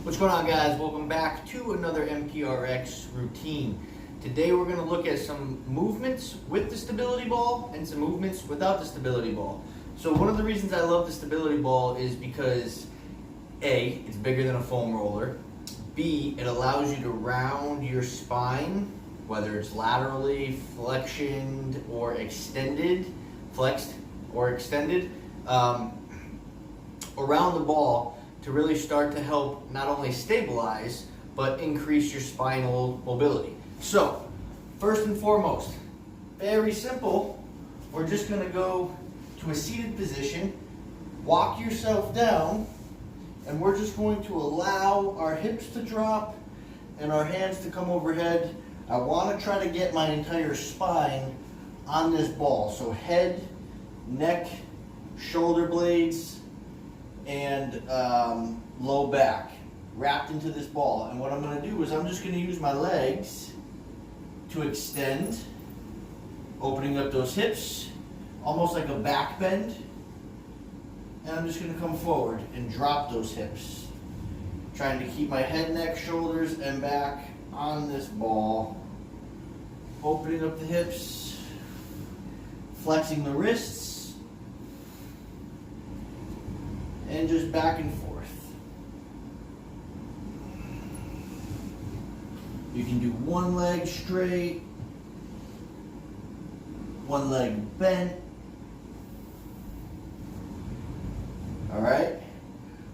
What's going on, guys? Welcome back to another MPRX routine. Today we're going to look at some movements with the stability ball and some movements without the stability ball. So one of the reasons I love the stability ball is because A, it's bigger than a foam roller. B, it allows you to round your spine, whether it's laterally, flexioned, or extended, flexed or extended, around the ball, to really start to help not only stabilize, but increase your spinal mobility. So, first and foremost, very simple, we're just gonna go to a seated position, walk yourself down, and we're just going to allow our hips to drop and our hands to come overhead. I wanna try to get my entire spine on this ball. So head, neck, shoulder blades, and low back wrapped into this ball. And what I'm going to do is I'm just going to use my legs to extend, opening up those hips, almost like a back bend. And I'm just going to come forward and drop those hips, trying to keep my head, neck, shoulders, and back on this ball, opening up the hips, flexing the wrists, and just back and forth. You can do one leg straight, one leg bent. All right?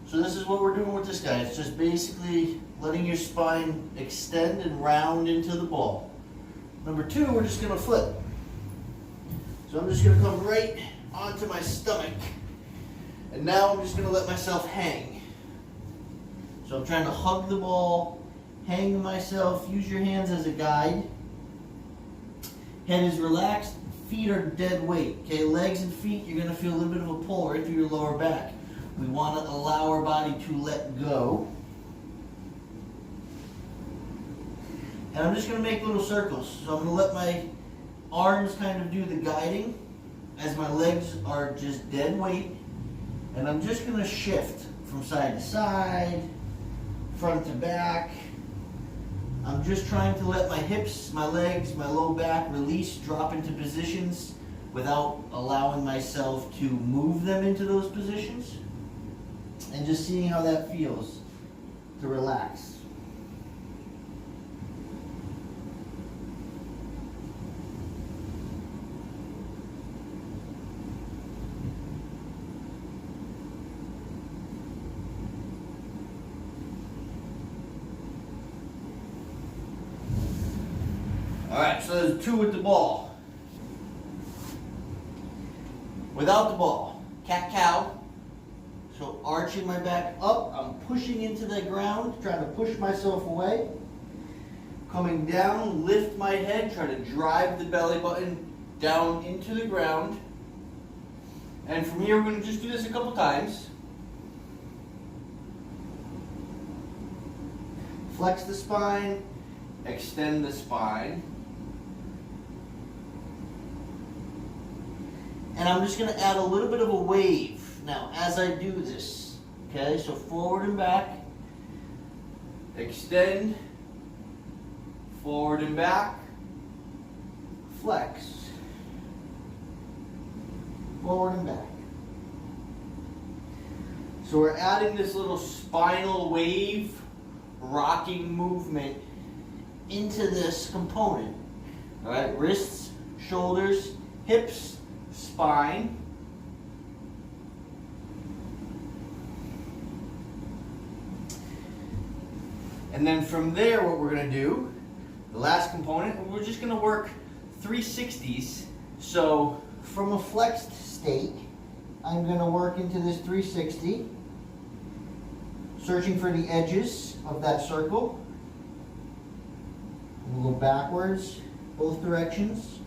So this is what we're doing with this guy. It's just basically letting your spine extend and round into the ball. Number two, we're just gonna flip. So I'm just gonna come right onto my stomach. And now I'm just going to let myself hang. So I'm trying to hug the ball, hang myself, use your hands as a guide. Head is relaxed, feet are dead weight. Okay, legs and feet, you're going to feel a little bit of a pull right through your lower back. We want to allow our body to let go. And I'm just going to make little circles. So I'm going to let my arms kind of do the guiding as my legs are just dead weight. And I'm just going to shift from side to side, front to back. I'm just trying to let my hips, my legs, my low back release, drop into positions without allowing myself to move them into those positions. And just seeing how that feels to relax. Alright, so there's two with the ball. Without the ball, cat-cow. So arching my back up, I'm pushing into the ground, trying to push myself away. Coming down, lift my head, try to drive the belly button down into the ground. And from here, we're going to just do this a couple times. Flex the spine, extend the spine. And I'm just going to add a little bit of a wave now as I do this. Okay, so forward and back, extend, forward and back, flex, forward and back. So we're adding this little spinal wave rocking movement into this component. All right, wrists, shoulders, hips, spine. And then from there, what we're going to do, the last component, we're just going to work 360s. So from a flexed state, I'm going to work into this 360, searching for the edges of that circle. We'll go backwards, both directions.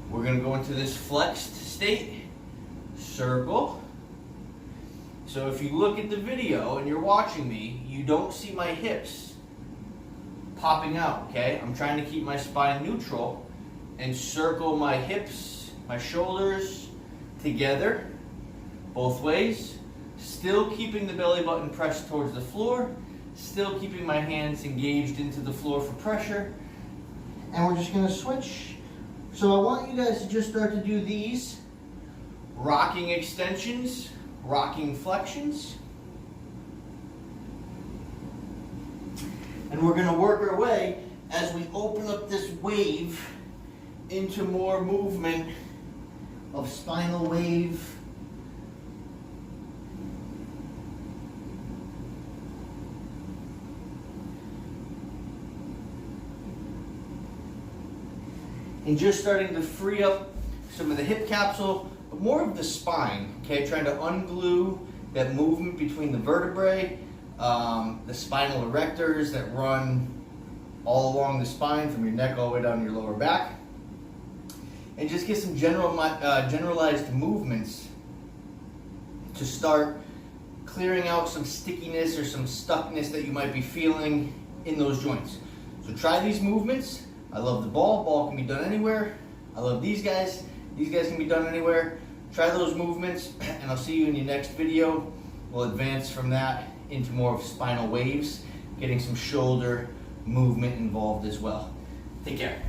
We're going to go into this flexed state, circle. So if you look at the video and you're watching me, you don't see my hips popping out, okay? I'm trying to keep my spine neutral and circle my hips, my shoulders together, both ways, still keeping the belly button pressed towards the floor, still keeping my hands engaged into the floor for pressure. And we're just gonna switch. So I want you guys to just start to do these rocking extensions, rocking flexions. And we're gonna work our way as we open up this wave into more movement of spinal wave. And just starting to free up some of the hip capsule, but more of the spine, okay? Trying to unglue that movement between the vertebrae, the spinal erectors that run all along the spine from your neck all the way down to your lower back. And just get some generalized movements to start clearing out some stickiness or some stuckness that you might be feeling in those joints. So try these movements. I love the ball. Ball can be done anywhere. I love these guys. These guys can be done anywhere. Try those movements, and I'll see you in your next video. We'll advance from that into more of spinal waves, getting some shoulder movement involved as well. Take care.